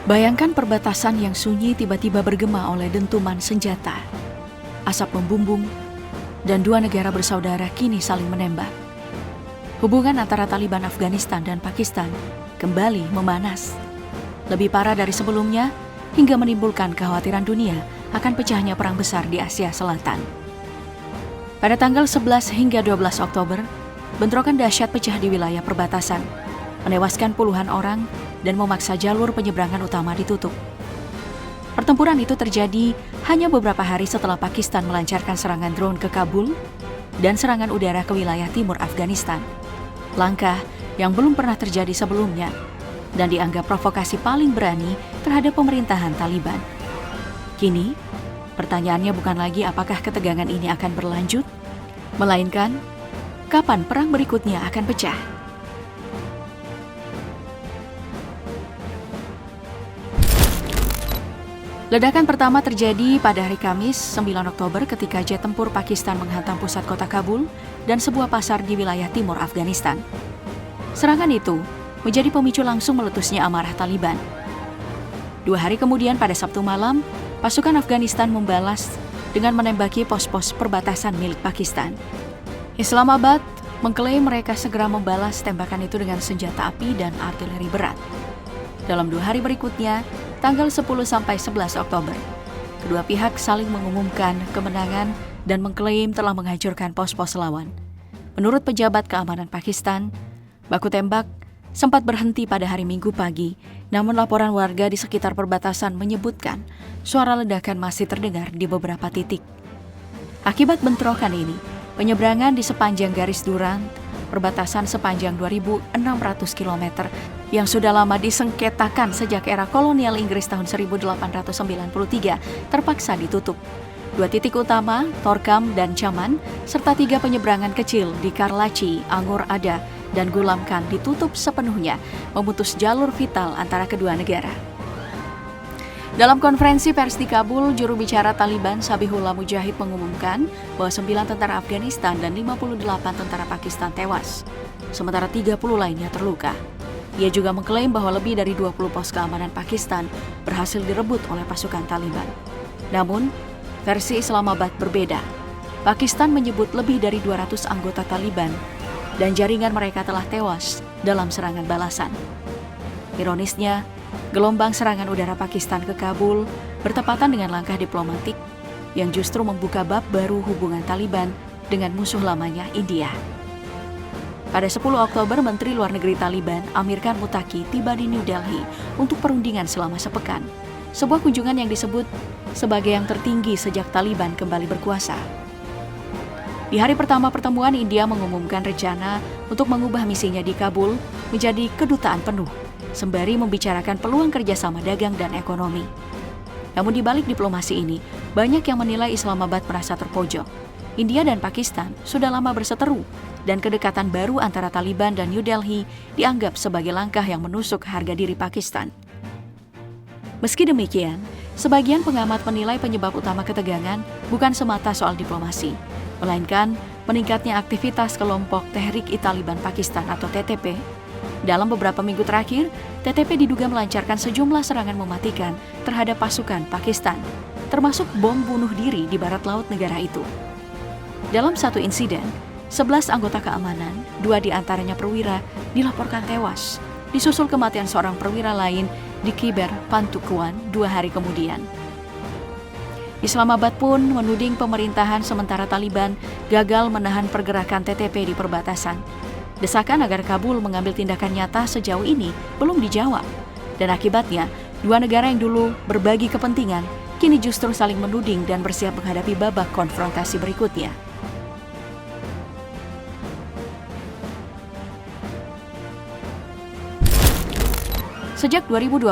Bayangkan perbatasan yang sunyi tiba-tiba bergema oleh dentuman senjata. Asap membumbung, dan dua negara bersaudara kini saling menembak. Hubungan antara Taliban Afghanistan dan Pakistan kembali memanas. Lebih parah dari sebelumnya, hingga menimbulkan kekhawatiran dunia akan pecahnya perang besar di Asia Selatan. Pada tanggal 11 hingga 12 Oktober, bentrokan dahsyat pecah di wilayah perbatasan, menewaskan puluhan orang dan memaksa jalur penyeberangan utama ditutup. Pertempuran itu terjadi hanya beberapa hari setelah Pakistan melancarkan serangan drone ke Kabul dan serangan udara ke wilayah timur Afghanistan. Langkah yang belum pernah terjadi sebelumnya dan dianggap provokasi paling berani terhadap pemerintahan Taliban. Kini, pertanyaannya bukan lagi apakah ketegangan ini akan berlanjut, melainkan kapan perang berikutnya akan pecah. Ledakan pertama terjadi pada hari Kamis, 9 Oktober ketika jet tempur Pakistan menghantam pusat kota Kabul dan sebuah pasar di wilayah timur Afghanistan. Serangan itu menjadi pemicu langsung meletusnya amarah Taliban. 2 hari kemudian pada Sabtu malam, pasukan Afghanistan membalas dengan menembaki pos-pos perbatasan milik Pakistan. Islamabad mengklaim mereka segera membalas tembakan itu dengan senjata api dan artileri berat. Dalam 2 hari berikutnya, tanggal 10 sampai 11 Oktober, kedua pihak saling mengumumkan kemenangan dan mengklaim telah menghancurkan pos-pos lawan. Menurut pejabat keamanan Pakistan, baku tembak sempat berhenti pada hari Minggu pagi, namun laporan warga di sekitar perbatasan menyebutkan suara ledakan masih terdengar di beberapa titik. Akibat bentrokan ini, penyeberangan di sepanjang garis Durand, perbatasan sepanjang 2.600 km yang sudah lama disengketakan sejak era kolonial Inggris tahun 1893 terpaksa ditutup. 2 titik utama, Torkham dan Chaman, serta 3 penyeberangan kecil di Karachi, Angor Ada, dan Gulam Khan ditutup sepenuhnya, memutus jalur vital antara kedua negara. Dalam konferensi pers di Kabul, juru bicara Taliban Zabihullah Mujahid mengumumkan bahwa 9 tentara Afghanistan dan 58 tentara Pakistan tewas, sementara 30 lainnya terluka. Ia juga mengklaim bahwa lebih dari 20 pos keamanan Pakistan berhasil direbut oleh pasukan Taliban. Namun, versi Islamabad berbeda. Pakistan menyebut lebih dari 200 anggota Taliban dan jaringan mereka telah tewas dalam serangan balasan. Ironisnya, gelombang serangan udara Pakistan ke Kabul bertepatan dengan langkah diplomatik yang justru membuka bab baru hubungan Taliban dengan musuh lamanya India. Pada 10 Oktober, Menteri Luar Negeri Taliban, Amir Khan Muttaqi, tiba di New Delhi untuk perundingan selama sepekan. Sebuah kunjungan yang disebut sebagai yang tertinggi sejak Taliban kembali berkuasa. Di hari pertama pertemuan, India mengumumkan rencana untuk mengubah misinya di Kabul menjadi kedutaan penuh, sembari membicarakan peluang kerjasama dagang dan ekonomi. Namun di balik diplomasi ini, banyak yang menilai Islamabad merasa terpojok. India dan Pakistan sudah lama berseteru, dan kedekatan baru antara Taliban dan New Delhi dianggap sebagai langkah yang menusuk harga diri Pakistan. Meski demikian, sebagian pengamat menilai penyebab utama ketegangan bukan semata soal diplomasi, melainkan meningkatnya aktivitas kelompok Tehrik-i-Taliban Pakistan atau TTP. Dalam beberapa minggu terakhir, TTP diduga melancarkan sejumlah serangan mematikan terhadap pasukan Pakistan, termasuk bom bunuh diri di barat laut negara itu. Dalam satu insiden, 11 anggota keamanan, 2 diantaranya perwira, dilaporkan tewas, disusul kematian seorang perwira lain di Khyber Pakhtunkhwa 2 hari kemudian. Islamabad pun menuding pemerintahan sementara Taliban gagal menahan pergerakan TTP di perbatasan. Desakan agar Kabul mengambil tindakan nyata sejauh ini belum dijawab, dan akibatnya 2 negara yang dulu berbagi kepentingan kini justru saling menuding dan bersiap menghadapi babak konfrontasi berikutnya. Sejak 2021,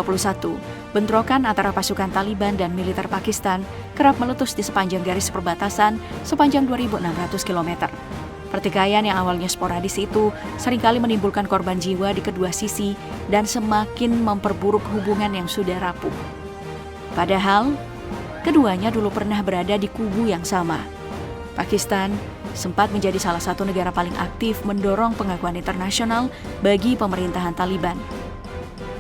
bentrokan antara pasukan Taliban dan militer Pakistan kerap meletus di sepanjang garis perbatasan sepanjang 2.600 km. Pertikaian yang awalnya sporadis itu seringkali menimbulkan korban jiwa di kedua sisi dan semakin memperburuk hubungan yang sudah rapuh. Padahal, keduanya dulu pernah berada di kubu yang sama. Pakistan sempat menjadi salah satu negara paling aktif mendorong pengakuan internasional bagi pemerintahan Taliban.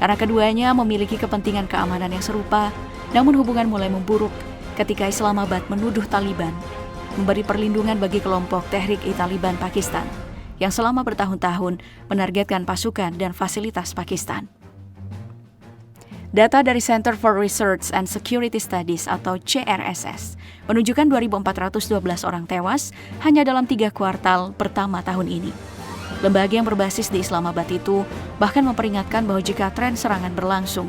karena keduanya memiliki kepentingan keamanan yang serupa, namun hubungan mulai memburuk ketika Islamabad menuduh Taliban memberi perlindungan bagi kelompok Tehrik-i-Taliban Pakistan yang selama bertahun-tahun menargetkan pasukan dan fasilitas Pakistan. Data dari Center for Research and Security Studies atau CRSS menunjukkan 2.412 orang tewas hanya dalam 3 kuartal pertama tahun ini. Lembaga yang berbasis di Islamabad itu bahkan memperingatkan bahwa jika tren serangan berlangsung,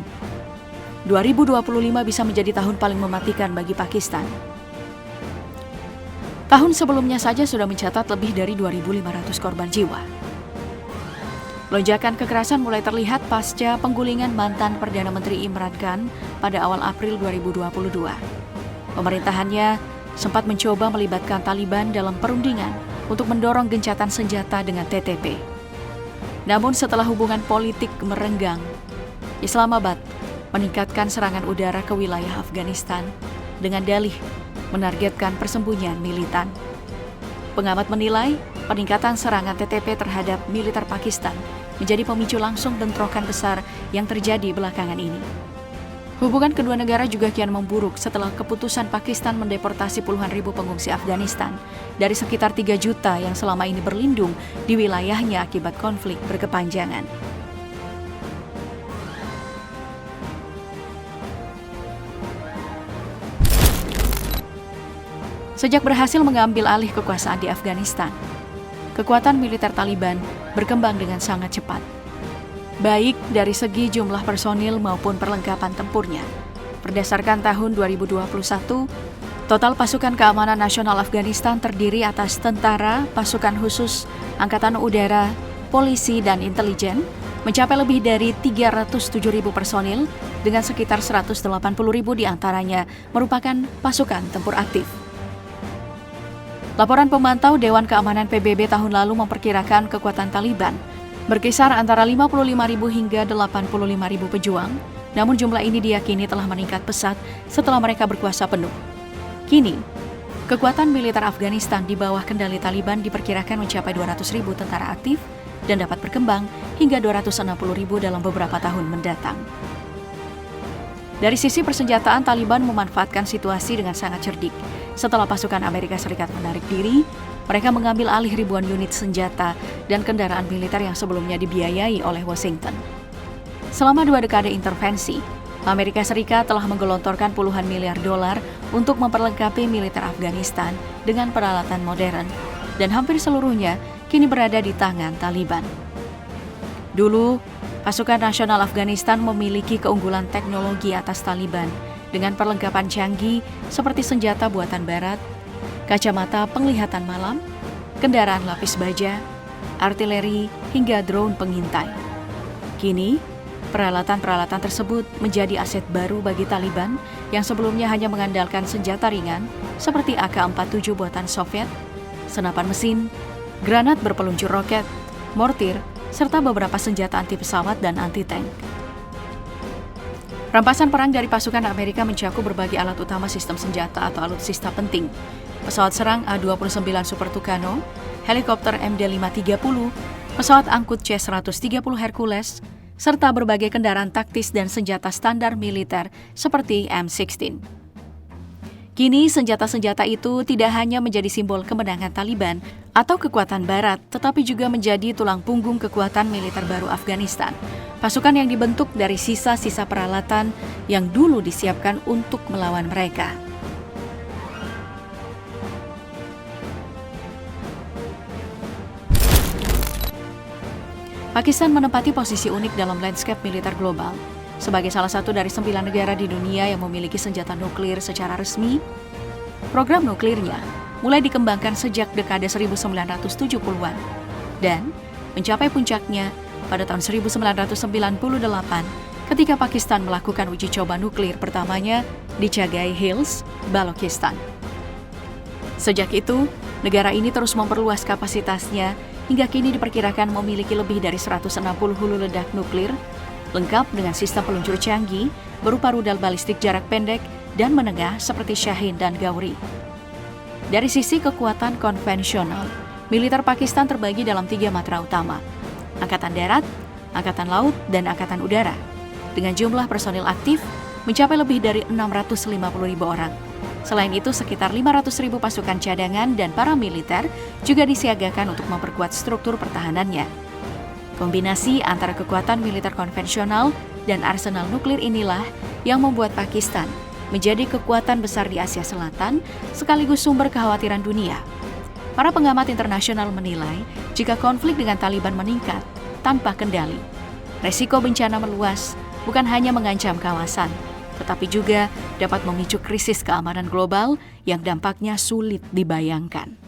2025 bisa menjadi tahun paling mematikan bagi Pakistan. Tahun sebelumnya saja sudah mencatat lebih dari 2.500 korban jiwa. Lonjakan kekerasan mulai terlihat pasca penggulingan mantan Perdana Menteri Imran Khan pada awal April 2022. Pemerintahannya sempat mencoba melibatkan Taliban dalam perundingan untuk mendorong gencatan senjata dengan TTP. Namun setelah hubungan politik merenggang, Islamabad meningkatkan serangan udara ke wilayah Afghanistan dengan dalih menargetkan persembunyian militan. Pengamat menilai peningkatan serangan TTP terhadap militer Pakistan menjadi pemicu langsung bentrokan besar yang terjadi belakangan ini. Hubungan kedua negara juga kian memburuk setelah keputusan Pakistan mendeportasi puluhan ribu pengungsi Afghanistan dari sekitar 3 juta yang selama ini berlindung di wilayahnya akibat konflik berkepanjangan. Sejak berhasil mengambil alih kekuasaan di Afghanistan, kekuatan militer Taliban berkembang dengan sangat cepat, baik dari segi jumlah personil maupun perlengkapan tempurnya. Berdasarkan tahun 2021, total pasukan keamanan nasional Afghanistan terdiri atas tentara, pasukan khusus, angkatan udara, polisi, dan intelijen, mencapai lebih dari 307.000 personil dengan sekitar 180.000 diantaranya merupakan pasukan tempur aktif. Laporan pemantau Dewan Keamanan PBB tahun lalu memperkirakan kekuatan Taliban berkisar antara 55.000 hingga 85.000 pejuang, namun jumlah ini diyakini telah meningkat pesat setelah mereka berkuasa penuh. Kini, kekuatan militer Afghanistan di bawah kendali Taliban diperkirakan mencapai 200.000 tentara aktif dan dapat berkembang hingga 260.000 dalam beberapa tahun mendatang. Dari sisi persenjataan, Taliban memanfaatkan situasi dengan sangat cerdik. Setelah pasukan Amerika Serikat menarik diri, mereka mengambil alih ribuan unit senjata dan kendaraan militer yang sebelumnya dibiayai oleh Washington. Selama 2 dekade intervensi, Amerika Serikat telah menggelontorkan puluhan miliar dolar untuk memperlengkapi militer Afghanistan dengan peralatan modern, dan hampir seluruhnya kini berada di tangan Taliban. Dulu, pasukan nasional Afghanistan memiliki keunggulan teknologi atas Taliban dengan perlengkapan canggih seperti senjata buatan barat, kacamata penglihatan malam, kendaraan lapis baja, artileri, hingga drone pengintai. Kini, peralatan-peralatan tersebut menjadi aset baru bagi Taliban yang sebelumnya hanya mengandalkan senjata ringan seperti AK-47 buatan Soviet, senapan mesin, granat berpeluncur roket, mortir, serta beberapa senjata anti pesawat dan anti-tank. Rampasan perang dari pasukan Amerika mencakup berbagai alat utama sistem senjata atau alutsista penting, pesawat serang A-29 Super Tucano, helikopter MD-530, pesawat angkut C-130 Hercules, serta berbagai kendaraan taktis dan senjata standar militer seperti M16. Kini senjata-senjata itu tidak hanya menjadi simbol kemenangan Taliban atau kekuatan Barat, tetapi juga menjadi tulang punggung kekuatan militer baru Afghanistan. Pasukan yang dibentuk dari sisa-sisa peralatan yang dulu disiapkan untuk melawan mereka. Pakistan menempati posisi unik dalam landscape militer global. Sebagai salah satu dari 9 negara di dunia yang memiliki senjata nuklir secara resmi, program nuklirnya mulai dikembangkan sejak dekade 1970-an dan mencapai puncaknya pada tahun 1998 ketika Pakistan melakukan uji coba nuklir pertamanya di Chagai Hills, Balochistan. Sejak itu, negara ini terus memperluas kapasitasnya hingga kini diperkirakan memiliki lebih dari 160 hulu ledak nuklir, lengkap dengan sistem peluncur canggih berupa rudal balistik jarak pendek dan menengah seperti Shaheen dan Gauri. Dari sisi kekuatan konvensional, militer Pakistan terbagi dalam 3 matra utama: Angkatan Darat, Angkatan Laut, dan Angkatan Udara. dengan jumlah personil aktif mencapai lebih dari 650.000 orang. Selain itu, sekitar 500.000 pasukan cadangan dan paramiliter juga disiagakan untuk memperkuat struktur pertahanannya. Kombinasi antara kekuatan militer konvensional dan arsenal nuklir inilah yang membuat Pakistan menjadi kekuatan besar di Asia Selatan sekaligus sumber kekhawatiran dunia. Para pengamat internasional menilai jika konflik dengan Taliban meningkat tanpa kendali, resiko bencana meluas bukan hanya mengancam kawasan, tetapi juga dapat memicu krisis keamanan global yang dampaknya sulit dibayangkan.